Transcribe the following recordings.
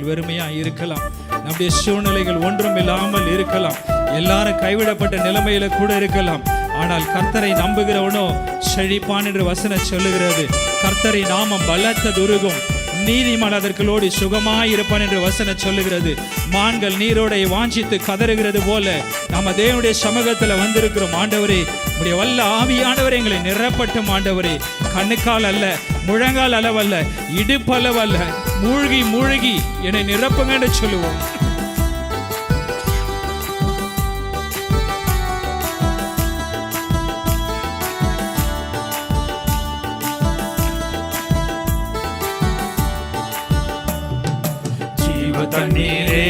வெறுமையா இருக்கலாம், நம்முடைய சூழ்நிலைகள் ஒன்றும் இல்லாமல் இருக்கலாம், எல்லாரும் கைவிடப்பட்ட நிலைமையில கூட இருக்கலாம். ஆனால் கர்த்தரை நம்புகிறவனோ செழிப்பான் என்று வசனம் சொல்லுகிறது. கர்த்தரை நாமம் பலத்த துருகும், நீதிமான் அதற்குள்ளோடி சுகமாய் இருப்பான் என்று வசனம் சொல்லுகிறது. மான்கள் நீரோடை வாஞ்சித்து கதறுகிறது போல நம்ம தேவனுடைய சமூகத்தில் வந்திருக்கிறோம். ஆண்டவரே, உடைய வல்ல ஆவியானவரே எங்களை நிரப்பட்டும். ஆண்டவரே, கண்ணுக்கால் அல்ல, முழங்கால் அளவல்ல, இடுப்பளவல்ல, மூழ்கி மூழ்கி என்னை நிரப்புங்க என்று சொல்லுவோம். தண்ணீரே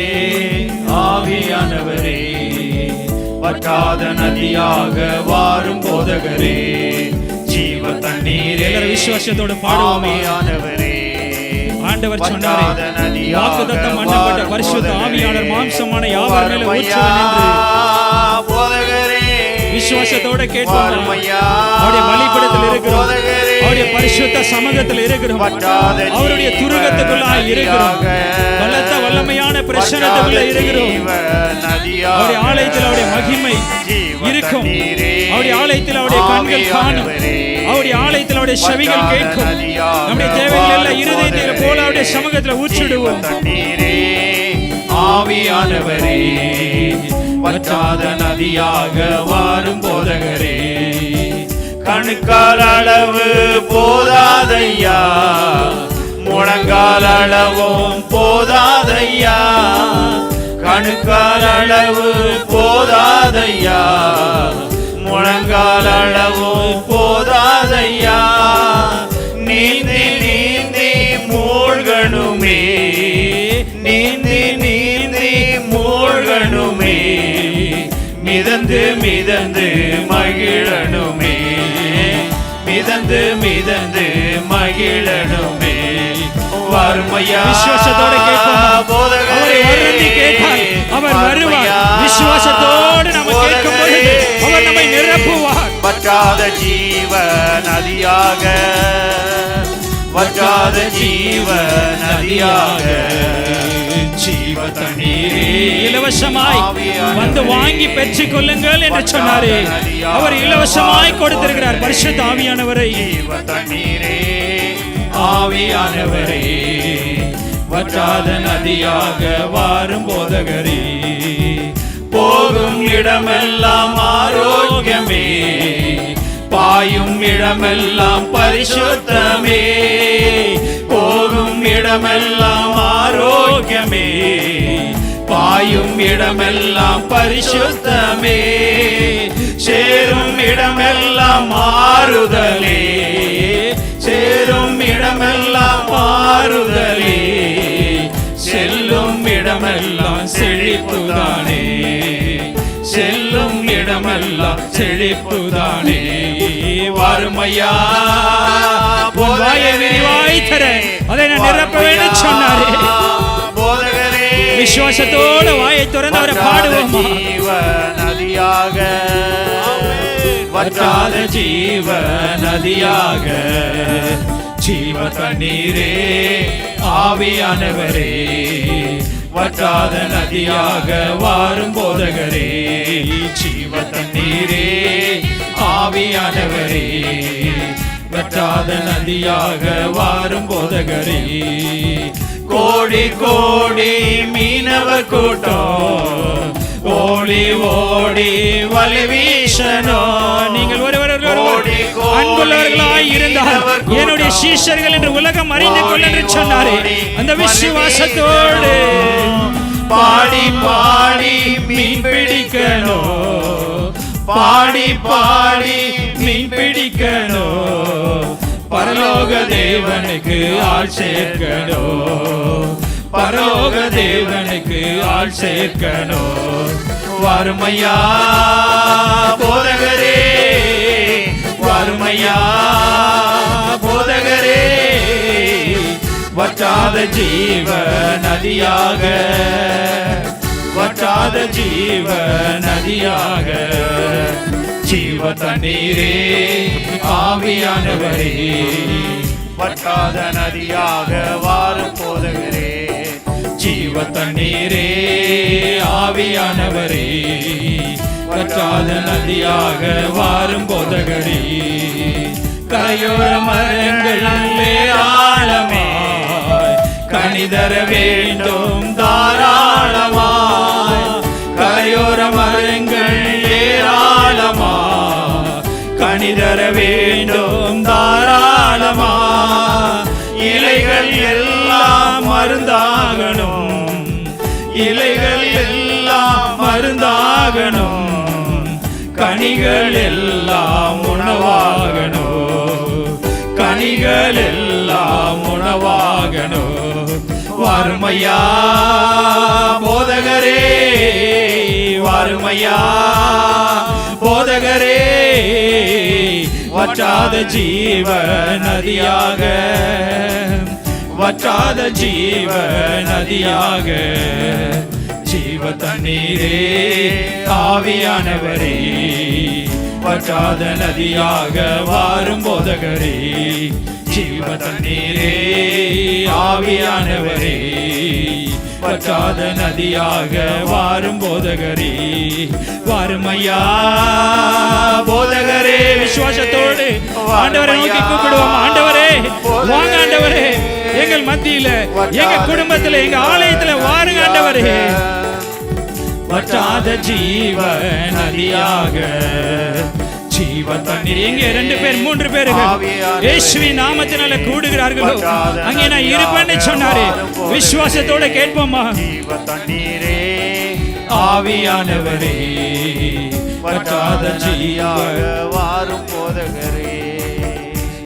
ஆவியானவரே, வற்றாத நதியாக வாரும் போதகரே, ஜீவ தண்ணீரே விசுவாசத்தோடு ஆவியானவரே. ஆண்டவர் சொன்னாரே, வாக்குத்தத்தம் பண்ணப்பட்ட பரிசுத்த ஆவியானவர் மாம்சமான யாவர் மேலும் ஊற்றுவார் என்று. போதகரே, விசுவாசத்தோட கேட்போம். அவருடைய பலிபீடத்தில் இருக்கிறோம், அவருடைய பரிசுத்த சமூகத்தில் இருக்கிறோம், அவருடைய துருகத்துக்குள்ளாய் இருக்கிறோம், பலத்த வல்லமையான பிரசன்னத்துக்குள்ள இருக்கிறோம். அவருடைய ஆலயத்தில் அவருடைய மகிமை இருக்கும், அவருடைய ஆலயத்தில் அவருடைய கண்கள் காணும், அவருடைய ஆலயத்தில் அவருடைய செவிகள் கேட்கும். நம்முடைய தேவைகள் எல்லாம் இருதயத்தில் போல அவருடைய சமூகத்தில் ஊற்றிடுவோம். ஆவியானவரே, வற்றாத நதியாக வாரும் போதகரே, கணுக்கால் அளவு போதாதையா, முழங்கால் அளவும் போதாதையா, கணுக்கால் அளவு போதாதையா, முழங்கால் அளவும் போதாதையா, நீந்தி நீந்தி மூழ்கணுமே, நீந்தி நீந்தி மூழ்கணுமே, மிதந்து மிதந்து மகிழணுமே, மிதந்து மிதந்து மகிழணுமே. வறுமையா விசுவாசத்தோடு கேட்போம். அவரை வருந்தி கேட்டால் அவர் வருவார். விசுவாசத்தோடு நம்ம கேட்கும் பொழுது அவர் நம்மை நிரப்புவார். வற்றாத ஜீவ நதியாக, வற்றாத ஜீவ நதியாக, ஜீவ தண்ணீரே இலவசமாய் வந்து வாங்கி பெற்றுக் கொள்ளுங்கள் என்று சொன்னாரே, அவர் இலவசமாய் கொடுத்திருக்கிறார் பரிசுத்த ஆவியானவரை. ஜீவ தண்ணீரே ஆவியானவரே, வற்றாத நதியாக வாரும் போதகரே, போகும் இடமெல்லாம் ஆரோக்கியமே, பாயும் இடமெல்லாம் பரிசுத்தமே, போகும் இடமெல்லாம் ஆரோக்கியமே, பாயும் இடமெல்லாம் பரிசுத்தமே, சேரும் இடமெல்லாம் மாறுதலே, சேரும் இடமெல்லாம் மாறுதலே, செல்லும் இடமெல்லாம் செழிப்புதானே, செல்லும் இடமெல்லாம் செழிப்புதானே. வறுமையா வாயை விரிவாய் தர அதை நான் நிரப்ப வேண்டும் சொன்னாரே. போதகரே, விசுவாசத்தோடு வாயை திறந்து அவரை பாடுவோமா. ஜீவ நதியாக, வற்றாத ஜீவ நதியாக, ஜீவ தண்ணீரே ஆவியானவரே, வற்றாத நதியாக வாரும் போதகரே, ஜீவ தண்ணீரே ஆவியானவரே, வற்றாத நதியாக வாரும் போதகரே. கோடி கோடி மீனவ கூட்டம் ஓடி ஓடி வலி வீசனோ, நீங்கள் அன்புள்ளவர்களாய் இருந்தால் என்னுடைய சீஷர்கள் என்று உலகம் அறிந்து கொள்ள என்று சொன்னாரே. அந்த விசுவாசத்தோடு பாடி பாடி மீன் பிடிக்கணும், பாடி பாடி மீன் பிடிக்கணும், பரலோக தேவனுக்கு ஆள் சேர்க்கணும், பரலோக தேவனுக்கு ஆள் சேர்க்கணும். வறுமையா போதகரே, வறுமையா போதகரே, வற்றாத ஜீவ நதியாக, வற்றாத ஜீவ நதியாக, ஜீவ தண்ணீரே ஆவியானவரே, வற்றாத நதியாக வாரும் போதகரே, தண்ணீரே ஆவியானவரே வற்றாத நதியாக வாரும் போதகரே கரையோர மரங்கள் ஆழமாய் கனிதர வேண்டும் தாராளமாய் கரையோர மரங்கள் ஏராளமாய் கனிதர வேண்டும் தாராளமாய் இலைகள் எல்லாம் மருந்தாகணும் இலைகள் எல்லாம் மருந்தாகணும் கனிகள் எல்லாம் உணவாகணும் கனிகள் எல்லாம் உணவாகணும் வாருமையா போதகரே வாருமையா போதகரே வற்றாத ஜீவ நதியாக வற்றாத ஜீவ நதியாக ஜீவ தண்ணீரே ஆவியானவரே வற்றாத நதியாக வாரும் போதகரே ஜீவ தண்ணீரே ஆவியானவரே வற்றாத நதியாக வாரும் போதகரே வாருமையா போதகரே விசுவாசத்தோடு ஆண்டவரை நோக்கி கூப்பிடுவோம் ஆண்டவரே வாங்க ஆண்டவரே எங்கள் மத்தியில எங்க குடும்பத்துல எங்க ஆலயத்துல வாருங்க ஆண்டவரே வற்றாத ஜீவ நதியாக ஜீவ தண்ணீர் எங்கே 2 பேர் 3 பேர்கள் இயேசுவின் நாமத்தினால கூடுகிறார்களோ அங்கே நான் இருப்பேன்னு சொன்னாரே விசுவாசத்தோட கேட்போமா ஜீவ தண்ணீரே ஆவியானவரே வற்றாத ஜீவ வாரும் போதகரே